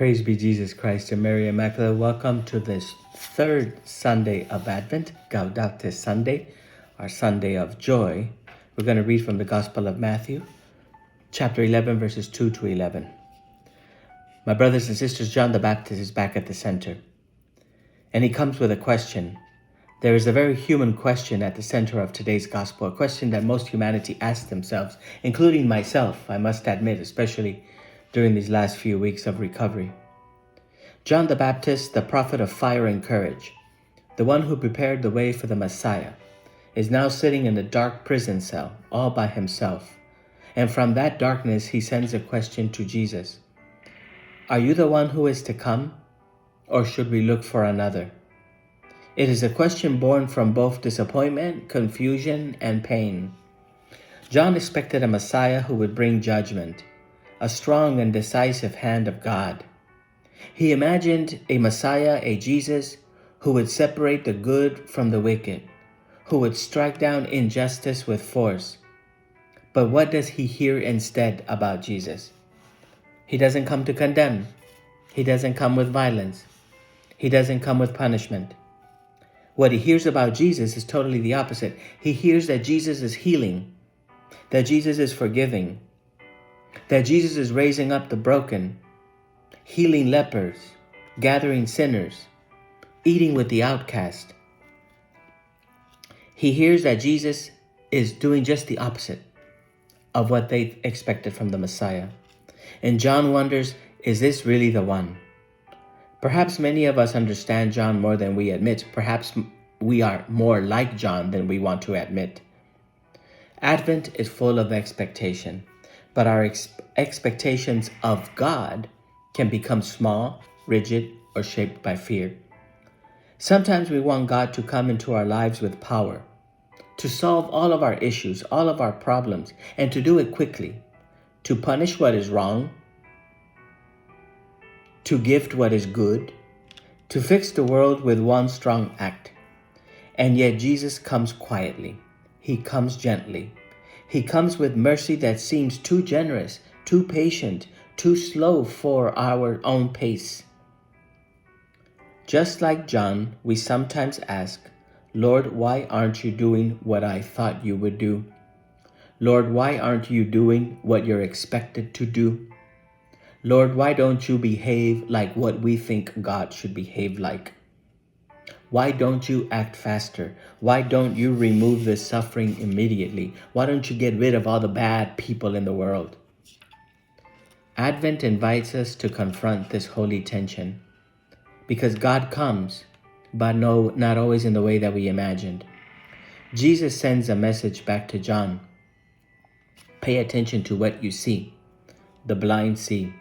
Praise be Jesus Christ and Mary Immaculate. Welcome to this third Sunday of Advent, Gaudete Sunday, our Sunday of joy. We're going to read from the Gospel of Matthew, chapter 11, verses 2 to 11. My brothers and sisters, John the Baptist is back at the center, and he comes with a question. There is a very human question at the center of today's gospel, a question that most humanity asks themselves, including myself, I must admit, especially during these last few weeks of recovery. John the Baptist, the prophet of fire and courage, the one who prepared the way for the Messiah, is now sitting in a dark prison cell all by himself. And from that darkness, he sends a question to Jesus. Are you the one who is to come, or should we look for another? It is a question born from both disappointment, confusion, and pain. John expected a Messiah who would bring judgment, a strong and decisive hand of God. He imagined a Messiah, a Jesus, who would separate the good from the wicked, who would strike down injustice with force. But what does he hear instead about Jesus? He doesn't come to condemn. He doesn't come with violence. He doesn't come with punishment. What he hears about Jesus is totally the opposite. He hears that Jesus is healing, that Jesus is forgiving, that Jesus is raising up the broken, healing lepers, gathering sinners, eating with the outcast. He hears that Jesus is doing just the opposite of what they expected from the Messiah. And John wonders, is this really the one? Perhaps many of us understand John more than we admit. Perhaps we are more like John than we want to admit. Advent is full of expectation, but our expectations of God can become small, rigid, or shaped by fear. Sometimes we want God to come into our lives with power, to solve all of our issues, all of our problems, and to do it quickly, to punish what is wrong, to gift what is good, to fix the world with one strong act. And yet Jesus comes quietly. He comes gently. He comes with mercy that seems too generous, too patient, too slow for our own pace. Just like John, we sometimes ask, Lord, why aren't you doing what I thought you would do? Lord, why aren't you doing what you're expected to do? Lord, why don't you behave like what we think God should behave like? Why don't you act faster? Why don't you remove the suffering immediately? Why don't you get rid of all the bad people in the world? Advent invites us to confront this holy tension, because God comes, but no, not always in the way that we imagined. Jesus sends a message back to John. Pay attention to what you see. The blind see,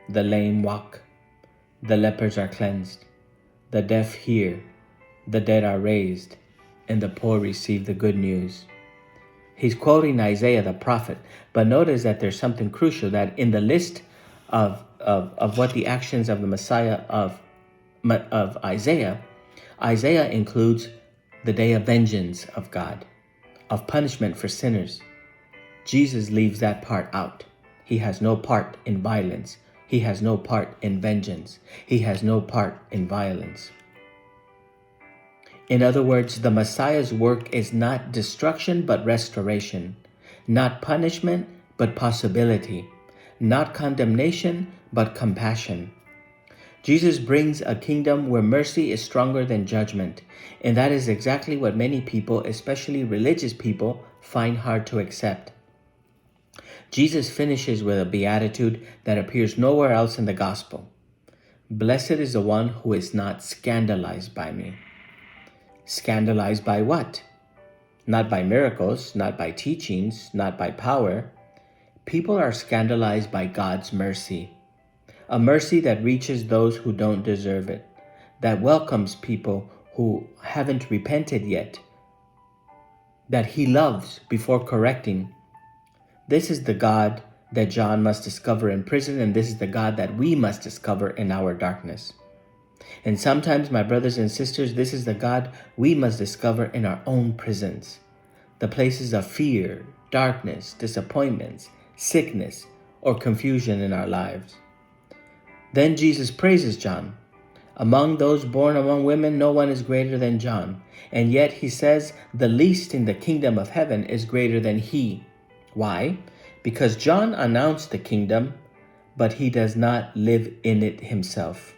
the lame walk, the lepers are cleansed, the deaf hear, the dead are raised, and the poor receive the good news. He's quoting Isaiah the prophet, but notice that there's something crucial, that in the list of what the actions of the Messiah of Isaiah includes the day of vengeance of God, of punishment for sinners. Jesus leaves that part out. He has no part in violence. He has no part in vengeance. He has no part in violence. In other words, the Messiah's work is not destruction, but restoration. Not punishment, but possibility. Not condemnation, but compassion. Jesus brings a kingdom where mercy is stronger than judgment. And that is exactly what many people, especially religious people, find hard to accept. Jesus finishes with a beatitude that appears nowhere else in the gospel. Blessed is the one who is not scandalized by me. Scandalized by what? Not by miracles, not by teachings, not by power. People are scandalized by God's mercy. A mercy that reaches those who don't deserve it, that welcomes people who haven't repented yet, that He loves before correcting. This is the God that John must discover in prison, and this is the God that we must discover in our darkness. And sometimes, my brothers and sisters, this is the God we must discover in our own prisons, the places of fear, darkness, disappointments, sickness, or confusion in our lives. Then Jesus praises John. Among those born among women, no one is greater than John. And yet he says the least in the kingdom of heaven is greater than he. Why? Because John announced the kingdom, but he does not live in it himself.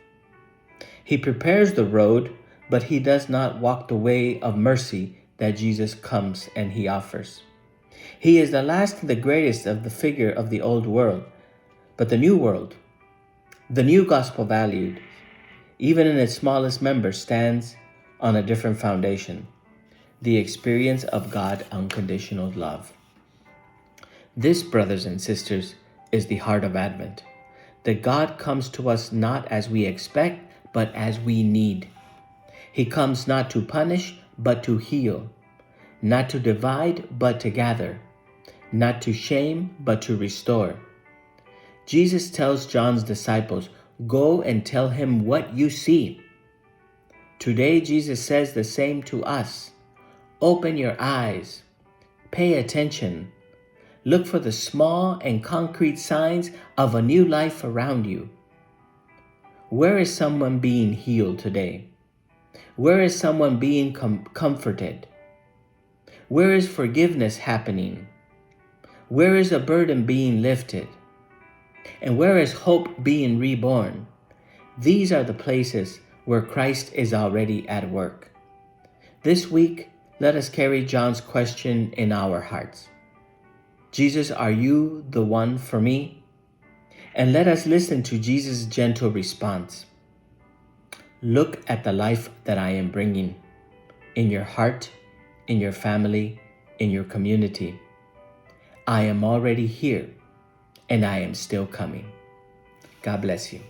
He prepares the road, but he does not walk the way of mercy that Jesus comes and he offers. He is the last and the greatest of the figure of the old world, but the new world, the new gospel valued, even in its smallest member, stands on a different foundation, the experience of God's unconditional love. This, brothers and sisters, is the heart of Advent, that God comes to us not as we expect, but as we need. He comes not to punish, but to heal, not to divide, but to gather, not to shame, but to restore. Jesus tells John's disciples, "Go and tell him what you see." Today, Jesus says the same to us. Open your eyes. Pay attention. Look for the small and concrete signs of a new life around you. Where is someone being healed today? Where is someone being comforted? Where is forgiveness happening? Where is a burden being lifted? And where is hope being reborn? These are the places where Christ is already at work. This week, let us carry John's question in our hearts. Jesus, are you the one for me? And let us listen to Jesus' gentle response. Look at the life that I am bringing in your heart, in your family, in your community. I am already here, and I am still coming. God bless you.